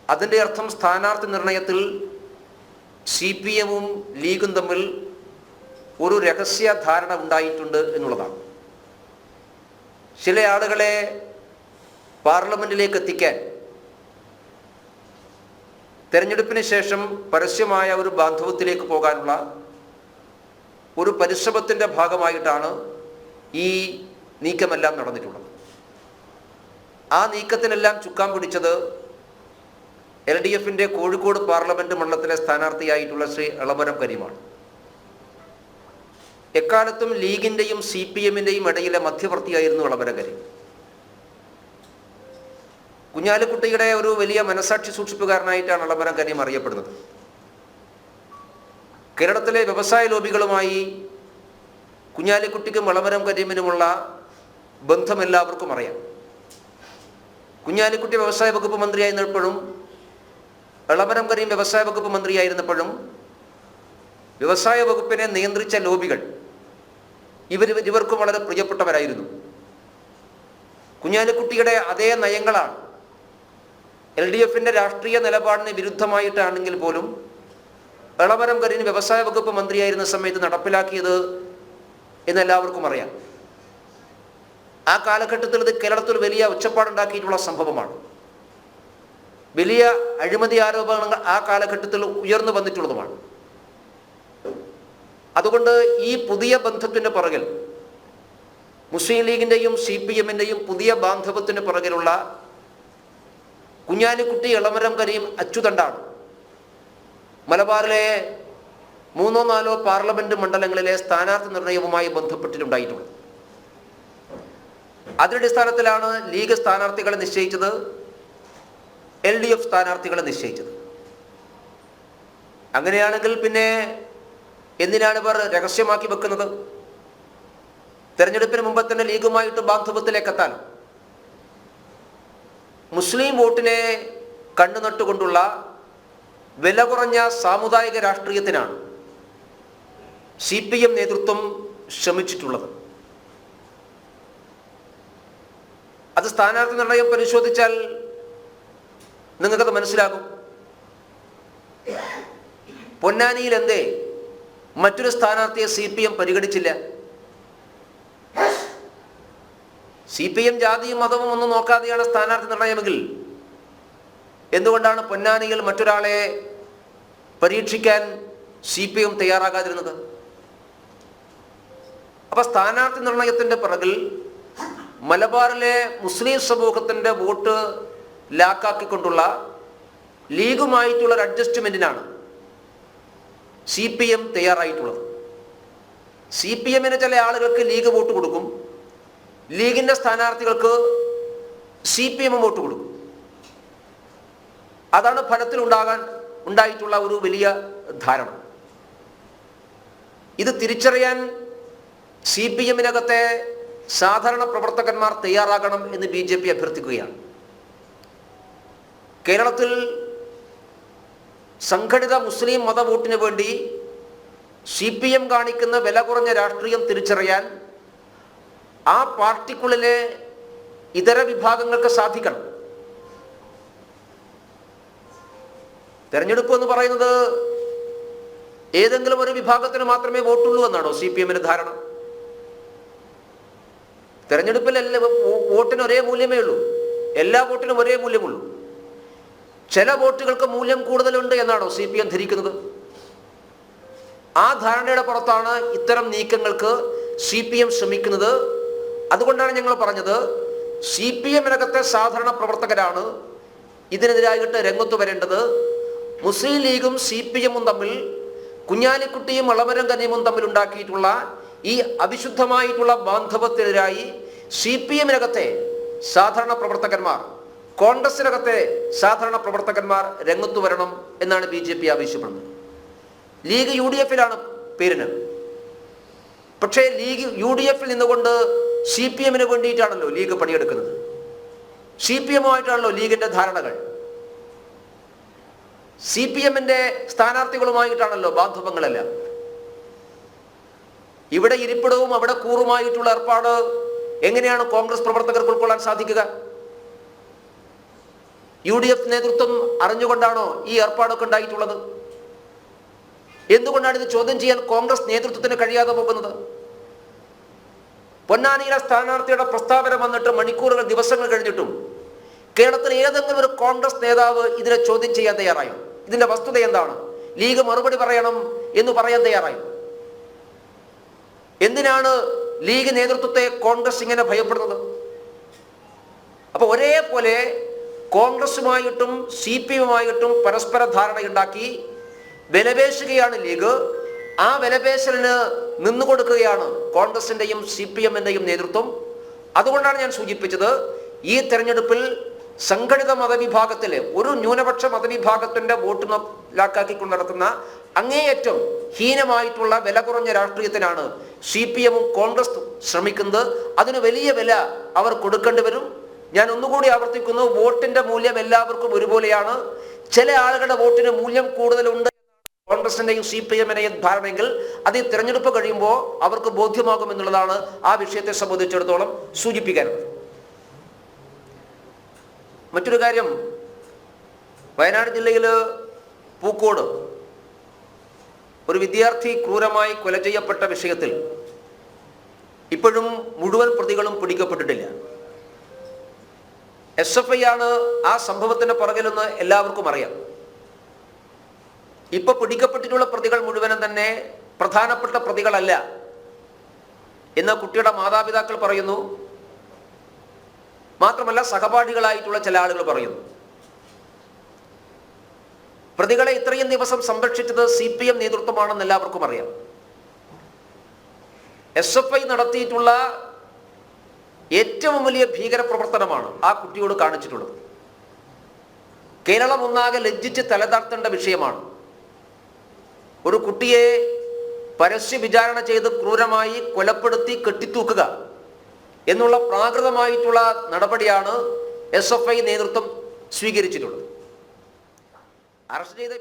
അതിൻ്റെ അർത്ഥം സ്ഥാനാർത്ഥി നിർണയത്തിൽ CPM-ഉം ലീഗും തമ്മിൽ ഒരു രഹസ്യ ധാരണ ഉണ്ടായിട്ടുണ്ട് എന്നുള്ളതാണ്. ചില ആളുകളെ പാർലമെൻറ്റിലേക്ക് എത്തിക്കാൻ തെരഞ്ഞെടുപ്പിന് ശേഷം പരസ്യമായ ഒരു ബാന്ധവത്തിലേക്ക് പോകാനുള്ള ഒരു പരിശ്രമത്തിൻ്റെ ഭാഗമായിട്ടാണ് ഈ നീക്കമെല്ലാം നടന്നിട്ടുള്ളത്. ആ നീക്കത്തിനെല്ലാം ചുക്കാൻ പിടിച്ചത് LDF-ൻ്റെ കോഴിക്കോട് പാർലമെൻറ്റ് മണ്ഡലത്തിലെ സ്ഥാനാർത്ഥിയായിട്ടുള്ള ശ്രീ എളമരം കരീമാണ്. എക്കാലത്തും ലീഗിൻ്റെയും CPM-ൻ്റെയും ഇടയിലെ മധ്യവർത്തിയായിരുന്നു എളമരം കരീം. കുഞ്ഞാലിക്കുട്ടിയുടെ ഒരു വലിയ മനസാക്ഷി സൂക്ഷിപ്പുകാരനായിട്ടാണ് എളമരം കരീം അറിയപ്പെടുന്നത്. കേരളത്തിലെ വ്യവസായ ലോബികളുമായി കുഞ്ഞാലിക്കുട്ടിക്കും എളമരം കരീമിനുമുള്ള ബന്ധം എല്ലാവർക്കും അറിയാം. കുഞ്ഞാലിക്കുട്ടി വ്യവസായ വകുപ്പ് മന്ത്രിയായിരുന്നപ്പോഴും എളമരം കരീം വ്യവസായ വകുപ്പ് മന്ത്രിയായിരുന്നപ്പോഴും വ്യവസായ വകുപ്പിനെ നിയന്ത്രിച്ച ലോബികൾ ഇവർക്കും വളരെ പ്രിയപ്പെട്ടവരായിരുന്നു. കുഞ്ഞാലിക്കുട്ടിയുടെ അതേ നയങ്ങളാണ് LDF-ൻ്റെ രാഷ്ട്രീയ നിലപാടിന് വിരുദ്ധമായിട്ടാണെങ്കിൽ പോലും എളമരം കരീം വ്യവസായ വകുപ്പ് മന്ത്രിയായിരുന്ന സമയത്ത് നടപ്പിലാക്കിയത് എന്നെല്ലാവർക്കും അറിയാം. ആ കാലഘട്ടത്തിൽ ഇത് കേരളത്തിൽ വലിയ ഒച്ചപ്പാടുണ്ടാക്കിയിട്ടുള്ള സംഭവമാണ്. വലിയ അഴിമതി ആരോപണങ്ങൾ ആ കാലഘട്ടത്തിൽ ഉയർന്നു വന്നിട്ടുള്ളതുമാണ്. അതുകൊണ്ട് ഈ പുതിയ ബന്ധത്തിൻ്റെ പുറകിൽ, മുസ്ലിം ലീഗിൻ്റെയും CPM-ൻ്റെയും പുതിയ ബാന്ധവത്തിന് പുറകിലുള്ള കുഞ്ഞാലിക്കുട്ടി, എളമരം കരീം, അച്യുതണ്ടാണ് മലബാറിലെ 3-4 പാർലമെൻറ്റ് മണ്ഡലങ്ങളിലെ സ്ഥാനാർത്ഥി നിർണയവുമായി ബന്ധപ്പെട്ടിട്ടുണ്ടായിട്ടുള്ളത്. അതിൻ്റെ അടിസ്ഥാനത്തിലാണ് ലീഗ് സ്ഥാനാർത്ഥികളെ നിശ്ചയിച്ചത്, LDF സ്ഥാനാർത്ഥികളെ നിശ്ചയിച്ചത്. അങ്ങനെയാണെങ്കിൽ പിന്നെ എന്തിനാണ് ഇവർ രഹസ്യമാക്കി വെക്കുന്നത്? തെരഞ്ഞെടുപ്പിന് മുമ്പ് തന്നെ ലീഗുമായിട്ട് ബാന്ധവത്തിലേക്ക് എത്താൻ മുസ്ലിം വോട്ടിനെ കണ്ണുനട്ടുകൊണ്ടുള്ള വില കുറഞ്ഞ സാമുദായിക രാഷ്ട്രീയത്തിനാണ് CPM നേതൃത്വം ശ്രമിച്ചിട്ടുള്ളത്. അത് സ്ഥാനാർത്ഥി നിർണയം പരിശോധിച്ചാൽ നിങ്ങൾക്കത് മനസ്സിലാകും. പൊന്നാനിയിൽ എന്തേ മറ്റൊരു സ്ഥാനാർത്ഥിയെ CPM പരിഗണിച്ചില്ല? CPM ജാതിയും മതവും ഒന്നും നോക്കാതെയാണ് സ്ഥാനാർത്ഥി നിർണയമെങ്കിൽ എന്തുകൊണ്ടാണ് പൊന്നാനിയിൽ മറ്റൊരാളെ പരീക്ഷിക്കാൻ CPM തയ്യാറാകാതിരുന്നത്? അപ്പം സ്ഥാനാർത്ഥി നിർണയത്തിൻ്റെ പിറകിൽ മലബാറിലെ മുസ്ലിം സമൂഹത്തിൻ്റെ വോട്ട് ലാക്കാക്കിക്കൊണ്ടുള്ള ലീഗുമായിട്ടുള്ള ഒരു അഡ്ജസ്റ്റ്മെൻറ്റിനാണ് CPM തയ്യാറായിട്ടുള്ളത്. CPM-ന് ചില ആളുകൾക്ക് ലീഗ് വോട്ട് കൊടുക്കും, ലീഗിൻ്റെ സ്ഥാനാർത്ഥികൾക്ക് CPM വോട്ട് കൊടുക്കും. അതാണ് ഫലത്തിൽ ഉണ്ടായിട്ടുള്ള ഒരു വലിയ ധാരണ. ഇത് തിരിച്ചറിയാൻ CPM-നകത്തെ സാധാരണ പ്രവർത്തകന്മാർ തയ്യാറാകണം എന്ന് BJP അഭ്യർത്ഥിക്കുകയാണ്. കേരളത്തിൽ സംഘടിത മുസ്ലിം മത വോട്ടിന് വേണ്ടി CPM കാണിക്കുന്ന വില കുറഞ്ഞ രാഷ്ട്രീയം തിരിച്ചറിയാൻ ആ പാർട്ടിക്കുള്ളിലെ ഇതര വിഭാഗങ്ങൾക്ക് സാധിക്കണം. തെരഞ്ഞെടുപ്പ് എന്ന് പറയുന്നത് ഏതെങ്കിലും ഒരു വിഭാഗത്തിന് മാത്രമേ വോട്ടുള്ളൂ എന്നാണോ CPM-ന് ധാരണ? തെരഞ്ഞെടുപ്പിൽ വോട്ടിന് ഒരേ മൂല്യമേ ഉള്ളൂ, എല്ലാ വോട്ടിനും ഒരേ മൂല്യമുള്ളൂ. ചില വോട്ടുകൾക്ക് മൂല്യം കൂടുതലുണ്ട് എന്നാണോ CPM ധരിക്കുന്നത്? ആ ധാരണയുടെ പുറത്താണ് ഇത്തരം നീക്കങ്ങൾക്ക് CPM ശ്രമിക്കുന്നത്. അതുകൊണ്ടാണ് ഞങ്ങൾ പറഞ്ഞത്, CPM-നകത്തെ സാധാരണ പ്രവർത്തകരാണ് ഇതിനെതിരായിട്ട് രംഗത്ത് വരേണ്ടത്. മുസ്ലിം ലീഗും CPM-ഉം തമ്മിൽ, കുഞ്ഞാലിക്കുട്ടിയും എളമരം കരീമും തമ്മിൽ ഉണ്ടാക്കിയിട്ടുള്ള ഈ അവിശുദ്ധമായിട്ടുള്ള ബാന്ധവത്തിനെതിരായി CPM-നകത്തെ സാധാരണ പ്രവർത്തകന്മാർ, കോൺഗ്രസിനകത്തെ സാധാരണ പ്രവർത്തകന്മാർ രംഗത്ത് വരണം എന്നാണ് BJP ആവശ്യപ്പെടുന്നത്. ലീഗ് UDF-ലാണ് പേരിന്, പക്ഷേ ലീഗ് UDF-ൽ നിന്നുകൊണ്ട് CPM-ന് വേണ്ടിയിട്ടാണല്ലോ ലീഗ് പണിയെടുക്കുന്നത്. CPM-ആയിട്ടാണല്ലോ ലീഗിൻ്റെ ധാരണകൾ. CPM-ൻ്റെ സ്ഥാനാർത്ഥികളുമായിട്ടാണല്ലോ ബാന്ധവങ്ങളെല്ലാം. ഇവിടെ ഇരിപ്പിടവും അവിടെ കൂറുമായിട്ടുള്ള ഏർപ്പാട് എങ്ങനെയാണ് കോൺഗ്രസ് പ്രവർത്തകർക്ക് ഉൾക്കൊള്ളാൻ സാധിക്കുക? UDF നേതൃത്വം അറിഞ്ഞുകൊണ്ടാണോ ഈ ഏർപ്പാടൊക്കെ ഉണ്ടായിട്ടുള്ളത്? എന്തുകൊണ്ടാണ് ഇത് ചോദ്യം ചെയ്യാൻ കോൺഗ്രസ് നേതൃത്വത്തിന് കഴിയാതെ പോകുന്നത്? പൊന്നാനിയിലെ സ്ഥാനാർത്ഥിയുടെ പ്രസ്താവന വന്നിട്ട് മണിക്കൂറുകൾ, ദിവസങ്ങൾ കഴിഞ്ഞിട്ടും കേരളത്തിൽ ഏതെങ്കിലും ഒരു കോൺഗ്രസ് നേതാവ് ഇതിനെ ചോദ്യം ചെയ്യാൻ തയ്യാറായോ? ഇതിന്റെ വസ്തുത എന്താണ്? ലീഗ് മറുപടി പറയണം എന്ന് പറയാൻ തയ്യാറായോ? എന്തിനാണ് ലീഗ് നേതൃത്വത്തെ കോൺഗ്രസ് ഇങ്ങനെ ഭയപ്പെടുന്നത്? അപ്പൊ ഒരേപോലെ കോൺഗ്രസുമായിട്ടും CPM-ഉമായിട്ടും പരസ്പര ധാരണയുണ്ടാക്കി വിലപേശുകയാണ് ലീഗ്. ആ വിലപേശലിന് നിന്നുകൊടുക്കുകയാണ് കോൺഗ്രസിന്റെയും CPM-ന്റെയും നേതൃത്വം. അതുകൊണ്ടാണ് ഞാൻ സൂചിപ്പിച്ചത്, ഈ തെരഞ്ഞെടുപ്പിൽ സംഘടിത മതവിഭാഗത്തിലെ ഒരു ന്യൂനപക്ഷ മതവിഭാഗത്തിന്റെ വോട്ട് ലാക്കാക്കിക്കൊണ്ട് നടത്തുന്ന അങ്ങേയറ്റം ഹീനമായിട്ടുള്ള വില കുറഞ്ഞ രാഷ്ട്രീയത്തിനാണ് CPM-ഉം കോൺഗ്രസ് ശ്രമിക്കുന്നത്. അതിന് വലിയ വില അവർ കൊടുക്കേണ്ടി വരും. ഞാൻ ഒന്നുകൂടി ആവർത്തിക്കുന്നു, വോട്ടിന്റെ മൂല്യം എല്ലാവർക്കും ഒരുപോലെയാണ്. ചില ആളുകളുടെ വോട്ടിന് മൂല്യം കൂടുതലുണ്ട് കോൺഗ്രസിന്റെയും CPM-ന്റെയും ധാരണയെങ്കിൽ അത് ഈ തെരഞ്ഞെടുപ്പ് കഴിയുമ്പോൾ അവർക്ക് ബോധ്യമാകും എന്നുള്ളതാണ് ആ വിഷയത്തെ സംബന്ധിച്ചിടത്തോളം സൂചിപ്പിക്കാനുള്ളത്. മറ്റൊരു കാര്യം, വയനാട് ജില്ലയിൽ പൂക്കോട് ഒരു വിദ്യാർത്ഥി ക്രൂരമായി കൊല ചെയ്യപ്പെട്ട വിഷയത്തിൽ ഇപ്പോഴും മുഴുവൻ പ്രതികളും പിടിക്കപ്പെട്ടിട്ടില്ല. SFI ആണ് ആ സംഭവത്തിന്റെ പുറകിലെന്ന് എല്ലാവർക്കും അറിയാം. ഇപ്പൊ പിടിക്കപ്പെട്ടിട്ടുള്ള പ്രതികൾ മുഴുവനും തന്നെ പ്രധാനപ്പെട്ട പ്രതികളല്ല എന്ന് കുട്ടിയുടെ മാതാപിതാക്കൾ പറയുന്നു. മാത്രമല്ല സഹപാഠികളായിട്ടുള്ള ചില ആളുകൾ പറയുന്നു. പ്രതികളെ ഇത്രയും ദിവസം സംരക്ഷിച്ചത് CPM നേതൃത്വമാണെന്ന് എല്ലാവർക്കും അറിയാം. SFI നടത്തിയിട്ടുള്ള ഏറ്റവും വലിയ ഭീകരപ്രവർത്തനമാണ് ആ കുട്ടിയോട് കാണിച്ചിട്ടുള്ളത്. കേരളം ഒന്നാകെ ലജ്ജിച്ച് തലതാഴ്ത്തേണ്ട വിഷയമാണ്. ഒരു കുട്ടിയെ പരസ്യ വിചാരണ ചെയ്ത് ക്രൂരമായി കൊലപ്പെടുത്തി കെട്ടിത്തൂക്കുക എന്നുള്ള പ്രാകൃതമായിട്ടുള്ള നടപടിയാണ് SFI നേതൃത്വം സ്വീകരിച്ചിട്ടുള്ളത്. അറസ്റ്റ് ചെയ്ത